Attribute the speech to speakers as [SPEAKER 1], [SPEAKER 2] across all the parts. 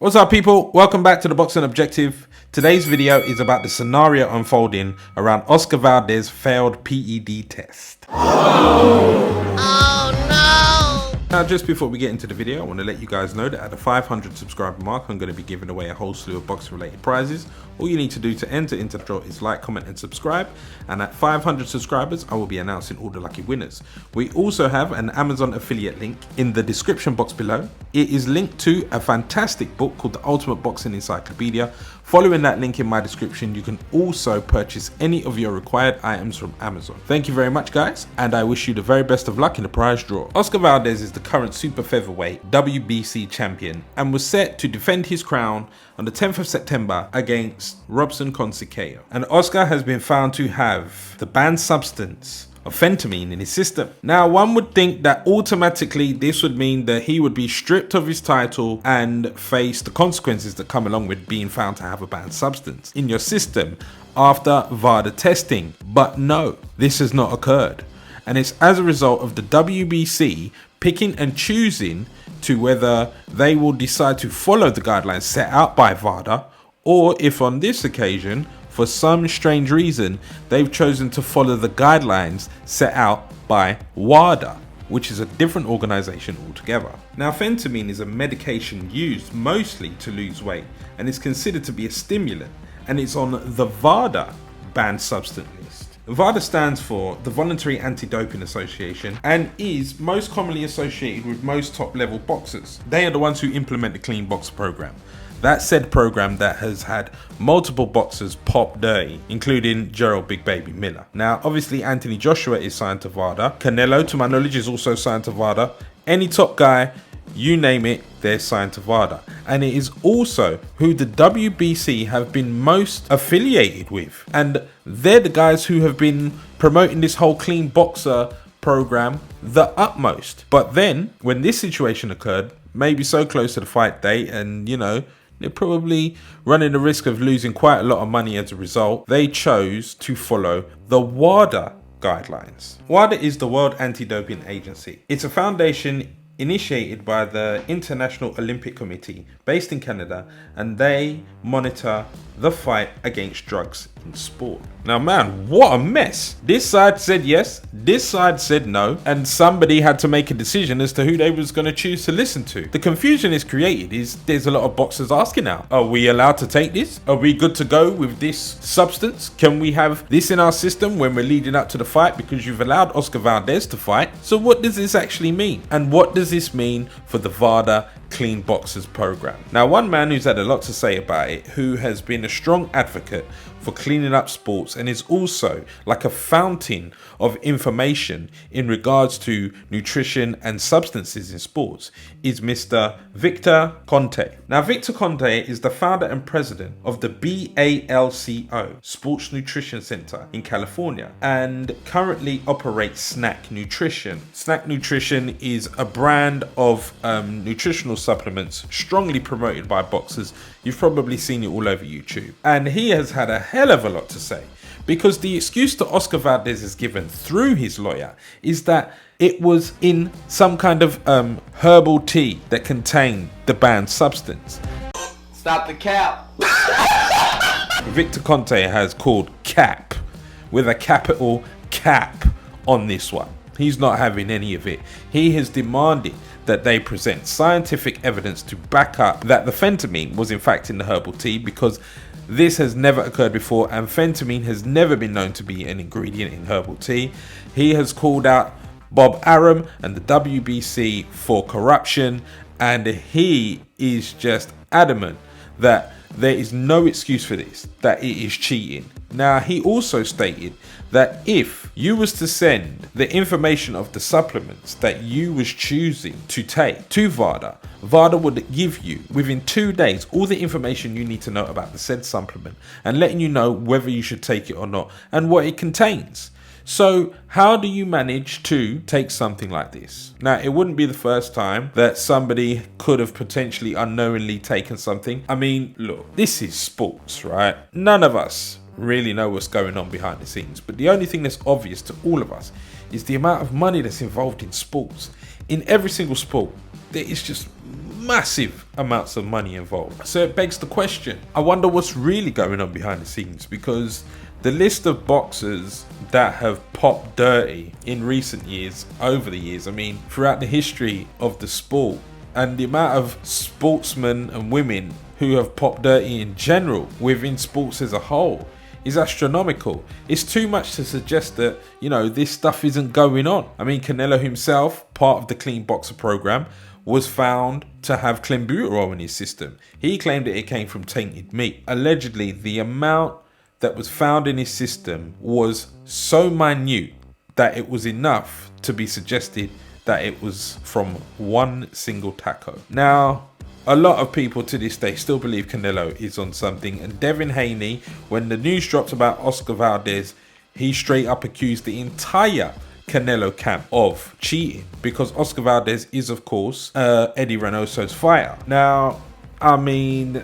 [SPEAKER 1] What's up, people? Welcome back to the Boxing Objective. Today's video is about the scenario unfolding around Oscar Valdez's failed PED test. Oh no! Now, just before we get into the video, I want to let you guys know that at the 500 subscriber mark, I'm going to be giving away a whole slew of boxing related prizes. All you need to do to enter into the draw is like, comment and subscribe, and at 500 subscribers I will be announcing all the lucky winners. We also have an Amazon affiliate link in the description box below. It is linked to a fantastic book called the Ultimate Boxing Encyclopedia. Following that link in my description, you can also purchase any of your required items from Amazon. Thank you very much, guys, and I wish you the very best of luck in the prize draw. Oscar Valdez is the current super featherweight WBC champion and was set to defend his crown on the 10th of September against Robson Conte. And Oscar has been found to have the banned substance of phentermine in his system. Now, one would think that automatically this would mean that he would be stripped of his title and face the consequences that come along with being found to have a banned substance in your system after WADA testing. But no, this has not occurred. And it's as a result of the WBC picking and choosing to whether they will decide to follow the guidelines set out by WADA, or if on this occasion, for some strange reason, they've chosen to follow the guidelines set out by WADA, which is a different organization altogether. Now, phentermine is a medication used mostly to lose weight and is considered to be a stimulant, and it's on the WADA banned substance list. WADA stands for the Voluntary Anti-Doping Association and is most commonly associated with most top-level boxers. They are the ones who implement the Clean Box program. That said program that has had multiple boxers pop dirty, including Gerald Big Baby Miller. Now, obviously, Anthony Joshua is signed to WADA. Canelo, to my knowledge, is also signed to WADA. Any top guy, you name it, they're signed to WADA. And it is also who the WBC have been most affiliated with. And they're the guys who have been promoting this whole Clean Boxer program the utmost. But then, when this situation occurred, maybe so close to the fight date, and you know, they're probably running the risk of losing quite a lot of money as a result, they chose to follow the WADA guidelines. WADA is the World Anti-Doping Agency. It's a foundation initiated by the International Olympic Committee based in Canada, and they monitor the fight against drugs in sport. Now, man, what a mess. This side said yes, this side said no, and somebody had to make a decision as to who they was going to choose to listen to. The confusion is created is there's a lot of boxers asking now, are we allowed to take this? Are we good to go with this substance? Can we have this in our system when we're leading up to the fight, because you've allowed Oscar Valdez to fight? So what does this actually mean? And what does this mean for the WADA Clean Boxers program? Now, one man who's had a lot to say about it, who has been a strong advocate for cleaning up sports and is also like a fountain of information in regards to nutrition and substances in sports, is Mr. Victor Conte. Now, Victor Conte is the founder and president of the BALCO Sports Nutrition Center in California and currently operates Snack Nutrition. Snack Nutrition is a brand of nutritional supplements strongly promoted by boxers. You've probably seen it all over YouTube. And he has had a hell of a lot to say, because the excuse that Oscar Valdez is given through his lawyer is that it was in some kind of herbal tea that contained the banned substance.
[SPEAKER 2] Stop the cap.
[SPEAKER 1] Victor Conte has called cap with a capital cap on this one. He's not having any of it. He has demanded that they present scientific evidence to back up that the phentermine was in fact in the herbal tea, because this has never occurred before, and phentermine has never been known to be an ingredient in herbal tea. He has called out Bob Arum and the WBC for corruption, and he is just adamant that there is no excuse for this, that it is cheating. Now, he also stated that if you was to send the information of the supplements that you was choosing to take to WADA, WADA would give you within 2 days all the information you need to know about the said supplement and letting you know whether you should take it or not and what it contains. So how do you manage to take something like this? Now, it wouldn't be the first time that somebody could have potentially unknowingly taken something. I mean, look, this is sports, right? None of us really know what's going on behind the scenes, but the only thing that's obvious to all of us is the amount of money that's involved in sports. In every single sport, there is just massive amounts of money involved. So it begs the question, I wonder what's really going on behind the scenes, because the list of boxers that have popped dirty in recent years, over the years, I mean, throughout the history of the sport, and the amount of sportsmen and women who have popped dirty in general within sports as a whole is astronomical. It's too much to suggest that, you know, this stuff isn't going on. I mean, Canelo himself, part of the Clean Boxer program, was found to have clenbuterol in his system. He claimed that it came from tainted meat. Allegedly, the amount that was found in his system was so minute that it was enough to be suggested that it was from one single taco. Now, a lot of people to this day still believe Canelo is on something, and Devin Haney, when the news dropped about Oscar Valdez, he straight up accused the entire Canelo camp of cheating, because Oscar Valdez is, of course, Eddie Reynoso's fighter. Now, I mean,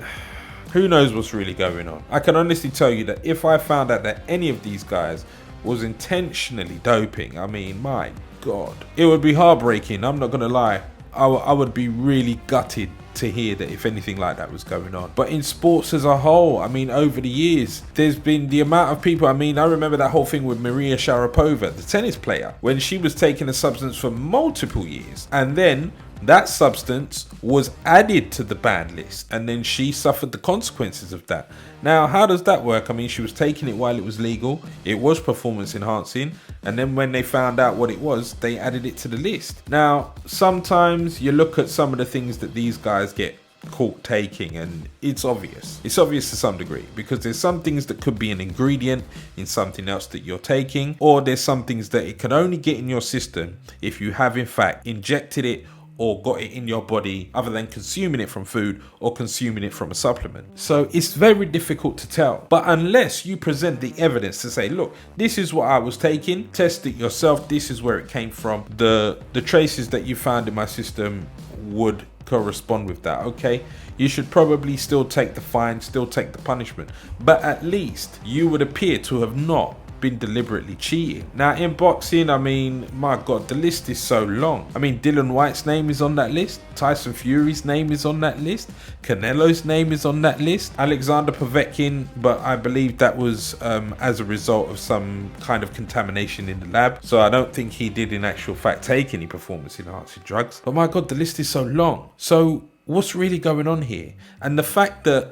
[SPEAKER 1] who knows what's really going on? I can honestly tell you that if I found out that any of these guys was intentionally doping, I mean, my God, it would be heartbreaking. I'm not gonna lie. I would be really gutted to hear that if anything like that was going on. But in sports as a whole, I mean, over the years, there's been the amount of people. I mean, I remember that whole thing with Maria Sharapova, the tennis player, when she was taking a substance for multiple years, and then that substance was added to the ban list, and then she suffered the consequences of that. Now, how does that work? I mean, she was taking it while it was legal, it was performance enhancing, and then when they found out what it was, they added it to the list. Now, sometimes you look at some of the things that these guys get caught taking, and it's obvious to some degree, because there's some things that could be an ingredient in something else that you're taking, or there's some things that it can only get in your system if you have in fact injected it or got it in your body other than consuming it from food or consuming it from a supplement. So it's very difficult to tell. But unless you present the evidence to say, look, this is what I was taking, test it yourself, this is where it came from, the traces that you found in my system would correspond with that, okay, you should probably still take the fine, still take the punishment, but at least you would appear to have not been deliberately cheating. Now, in boxing, I mean, my God, the list is so long. I mean, Dylan White's name is on that list, Tyson Fury's name is on that list, Canelo's name is on that list, Alexander Povetkin, but I believe that was as a result of some kind of contamination in the lab, so I don't think he did in actual fact take any performance enhancing drugs. But my God, the list is so long. So what's really going on here? And the fact that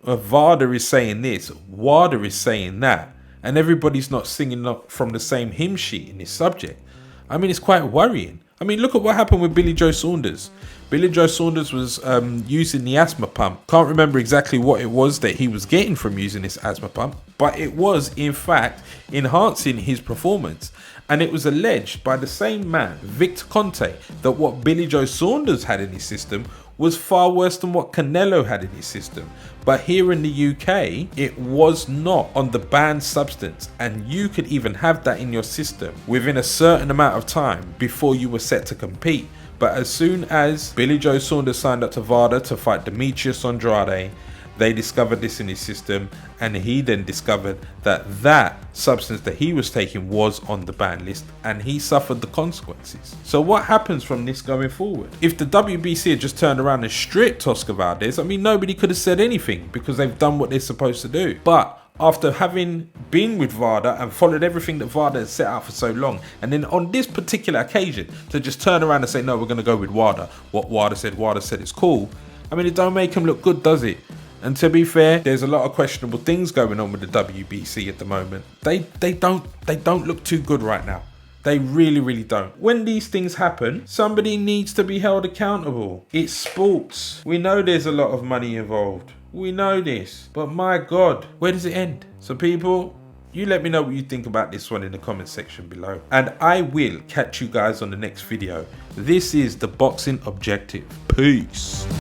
[SPEAKER 1] WADA is saying this, WADA is saying that, and everybody's not singing up from the same hymn sheet in this subject, I mean, it's quite worrying. I mean, look at what happened with Billy Joe Saunders. Billy Joe Saunders was using the asthma pump. Can't remember exactly what it was that he was getting from using this asthma pump, but it was in fact enhancing his performance. And it was alleged by the same man, Victor Conte, that what Billy Joe Saunders had in his system was far worse than what Canelo had in his system. But here in the UK, it was not on the banned substance, and you could even have that in your system within a certain amount of time before you were set to compete. But as soon as Billy Joe Saunders signed up to WADA to fight Demetrius Andrade, they discovered this in his system, and he then discovered that that substance that he was taking was on the ban list, and he suffered the consequences. So what happens from this going forward? If the WBC had just turned around and stripped Oscar Valdez, I mean, nobody could have said anything because they've done what they're supposed to do. But after having been with WADA and followed everything that WADA has set out for so long, and then on this particular occasion to just turn around and say, no, we're going to go with WADA, what WADA said it's cool, I mean, it don't make them look good, does it? And to be fair, there's a lot of questionable things going on with the WBC at the moment. They don't look too good right now. They really don't. When these things happen, somebody needs to be held accountable. It's sports. We know there's a lot of money involved. We know this. But my God, where does it end? So people, you let me know what you think about this one in the comment section below. And I will catch you guys on the next video. This is the Boxing Objective. Peace.